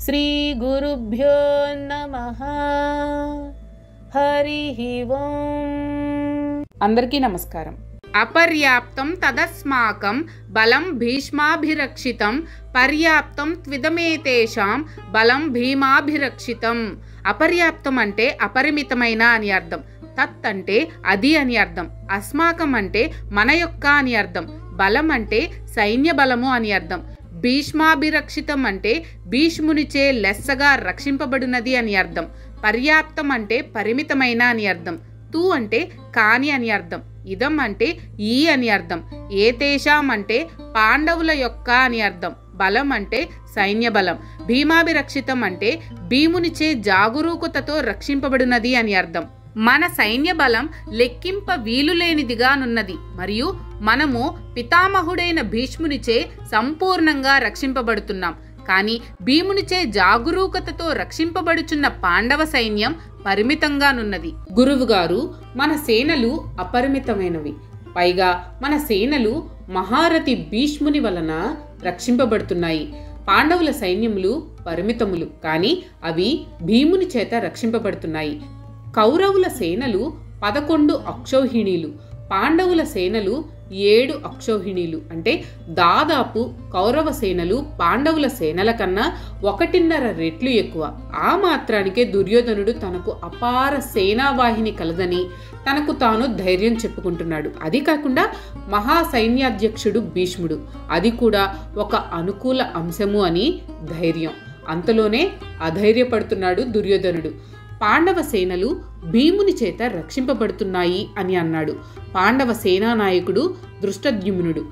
శ్రీ గురుభ్యో నమః. హరిః ఓం. అందరికీ నమస్కారం. అపర్యాప్తం తదస్మాకం బలం భీష్మాభిరక్షితం పర్యాప్తం త్విదమేతేషాం బలం భీమాభిరక్షితం. అపర్యాప్తం అంటే అపరిమితమైన అని అర్థం. తత్ అంటే అది అని అర్థం. అస్మాకం అంటే మన యొక్క అని అర్థం. బలం అంటే సైన్య బలము అని అర్థం. భీష్మాభిరక్షితం అంటే భీష్మునిచే లెస్సగా రక్షింపబడినది అని అర్థం. పర్యాప్తం అంటే పరిమితమైన అని అర్థం. తు అంటే కాని అని అర్థం. ఇదం అంటే ఈ అని అర్థం. ఏతేషాం అంటే పాండవుల యొక్క అని అర్థం. బలం అంటే సైన్య బలం. భీమాభిరక్షితం అంటే భీమునిచే జాగరూకతతో రక్షింపబడినది అని అర్థం. మన సైన్య బలం లెక్కింప వీలులేనిదిగానున్నది మరియు మనము పితామహుడైన భీష్మునిచే సంపూర్ణంగా రక్షింపబడుతున్నాం. కానీ భీమునిచే జాగరూకతతో రక్షింపబడుచున్న పాండవ సైన్యం పరిమితంగానున్నది. గురువుగారు, మన సేనలు అపరిమితమైనవి. పైగా మన సేనలు మహారథి భీష్ముని వలన రక్షింపబడుతున్నాయి. పాండవుల సైన్యములు పరిమితములు, కానీ అవి భీముని చేత రక్షింపబడుతున్నాయి. కౌరవుల సేనలు 11 అక్షౌహిణీలు, పాండవుల సేనలు 7 అక్షౌహిణీలు. అంటే దాదాపు కౌరవ సేనలు పాండవుల సేనల కన్నా 1.5 రెట్లు ఎక్కువ. ఆ మాత్రానికే దుర్యోధనుడు తనకు అపార సేనావాహిని కలదని తనకు తాను ధైర్యం చెప్పుకుంటున్నాడు. అది కాకుండా మహాసైన్యాధ్యక్షుడు భీష్ముడు, అది కూడా ఒక అనుకూల అంశము అని ధైర్యం. అంతలోనే అధైర్యపడుతున్నాడు దుర్యోధనుడు. పాండవ సేనలు భీముని చేత రక్షింపబడుతున్నాయి అని అన్నాడు. పాండవ సేనానాయకుడు దృష్టద్యుమ్నుడు.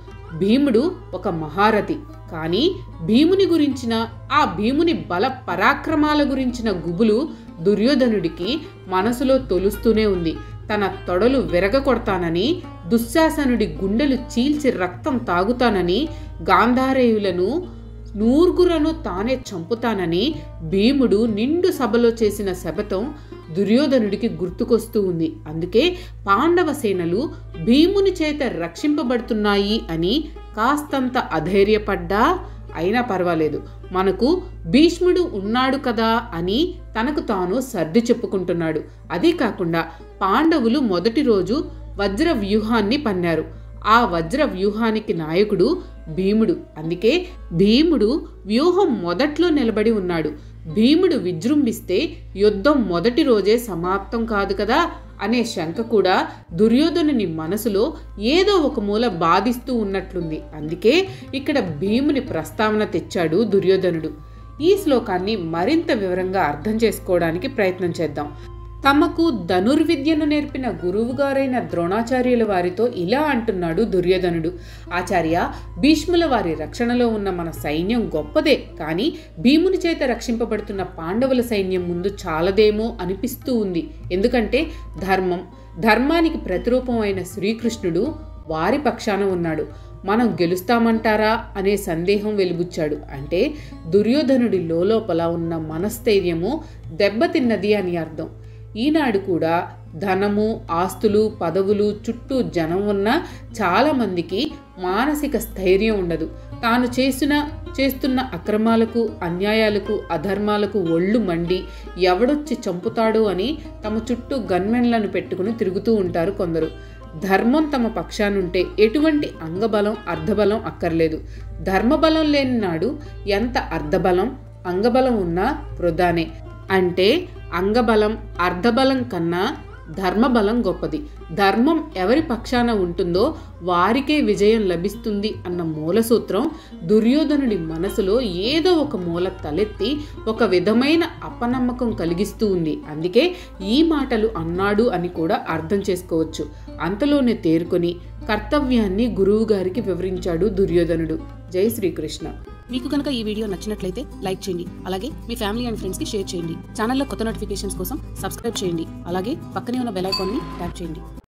భీముడు ఒక మహారథి, కానీ భీముని గురించిన, ఆ భీముని బల పరాక్రమాల గురించిన గుబులు దుర్యోధనుడికి మనసులో తొలుస్తూనే ఉంది. తన తొడలు విరగకొడతానని, దుశ్శాసనుడి గుండెలు చీల్చి రక్తం తాగుతానని, గాంధారేయులను నూర్గురను తానే చంపుతానని భీముడు నిండు సభలో చేసిన శపథం దుర్యోధనుడికి గుర్తుకొస్తూ ఉంది. అందుకే పాండవ సేనలు భీముని చేత రక్షింపబడుతున్నాయి అని కాస్తంత అధైర్యపడ్డా, అయినా పర్వాలేదు, మనకు భీష్ముడు ఉన్నాడు కదా అని తనకు తాను సర్ది చెప్పుకుంటున్నాడు. అదే కాకుండా పాండవులు మొదటి రోజు వజ్ర వ్యూహాన్ని పన్నారు. ఆ వజ్ర వ్యూహానికి నాయకుడు భీముడు. అందుకే భీముడు వ్యూహం మొదట్లో నిలబడి ఉన్నాడు. భీముడు విజృంభిస్తే యుద్ధం మొదటి రోజే సమాప్తం కాదు కదా అనే శంక కూడా దుర్యోధనుని మనసులో ఏదో ఒక మూల బాధిస్తూ ఉన్నట్లుంది. అందుకే ఇక్కడ భీముని ప్రస్తావన తెచ్చాడు దుర్యోధనుడు. ఈ శ్లోకాన్ని మరింత వివరంగా అర్థం చేసుకోవడానికి ప్రయత్నం చేద్దాం. తమకు ధనుర్విద్యను నేర్పిన గురువుగారైన ద్రోణాచార్యుల వారితో ఇలా అంటున్నాడు దుర్యోధనుడు. ఆచార్య, భీష్ముల వారి రక్షణలో ఉన్న మన సైన్యం గొప్పదే, కానీ భీముని చేత రక్షింపబడుతున్న పాండవుల సైన్యం ముందు చాలదేమో అనిపిస్తూ ఉంది. ఎందుకంటే ధర్మానికి ప్రతిరూపం అయిన శ్రీకృష్ణుడు వారి పక్షాన ఉన్నాడు. మనం గెలుస్తామంటారా అనే సందేహం వెలుబుచ్చాడు. అంటే దుర్యోధనుడి లోపల ఉన్న మనస్థైర్యము దెబ్బతిన్నది అని అర్థం. ఈనాడు కూడా ధనము, ఆస్తులు, పదవులు, చుట్టూ జనం ఉన్న చాలామందికి మానసిక స్థైర్యం ఉండదు. తాను చేస్తున్న అక్రమాలకు, అన్యాయాలకు, అధర్మాలకు ఒళ్ళు మండి ఎవడొచ్చి చంపుతాడో అని తమ చుట్టూ గన్మెన్లను పెట్టుకుని తిరుగుతూ ఉంటారు కొందరు. ధర్మం తమ పక్షానుంటే ఎటువంటి అంగబలం, అర్ధబలం అక్కర్లేదు. ధర్మబలం లేని నాడు ఎంత అర్ధబలం, అంగబలం ఉన్నా వృధానే. అంటే అంగబలం, అర్ధబలం కన్నా ధర్మబలం గొప్పది. ధర్మం ఎవరి పక్షాన ఉంటుందో వారికే విజయం లభిస్తుంది అన్న మూల సూత్రం దుర్యోధనుడి మనసులో ఏదో ఒక మూల తలెత్తి ఒక విధమైన అపనమ్మకం కలిగిస్తూ ఉంది. అందుకే ఈ మాటలు అన్నాడు అని కూడా అర్థం చేసుకోవచ్చు. అంతలోనే తేరుకొని కర్తవ్యాన్ని గురువు గారికి వివరించాడు దుర్యోధనుడు. జై శ్రీకృష్ణ. మీకు కనుక ఈ వీడియో నచ్చినట్లయితే లైక్ చేయండి. అలాగే మీ ఫ్యామిలీ అండ్ ఫ్రెండ్స్ కి షేర్ చేయండి. ఛానల్లో కొత్త నోటిఫికేషన్స్ కోసం సబ్స్క్రైబ్ చేయండి. అలాగే పక్కనే ఉన్న బెల్ ఐకాన్ ని ట్యాప్ చేయండి.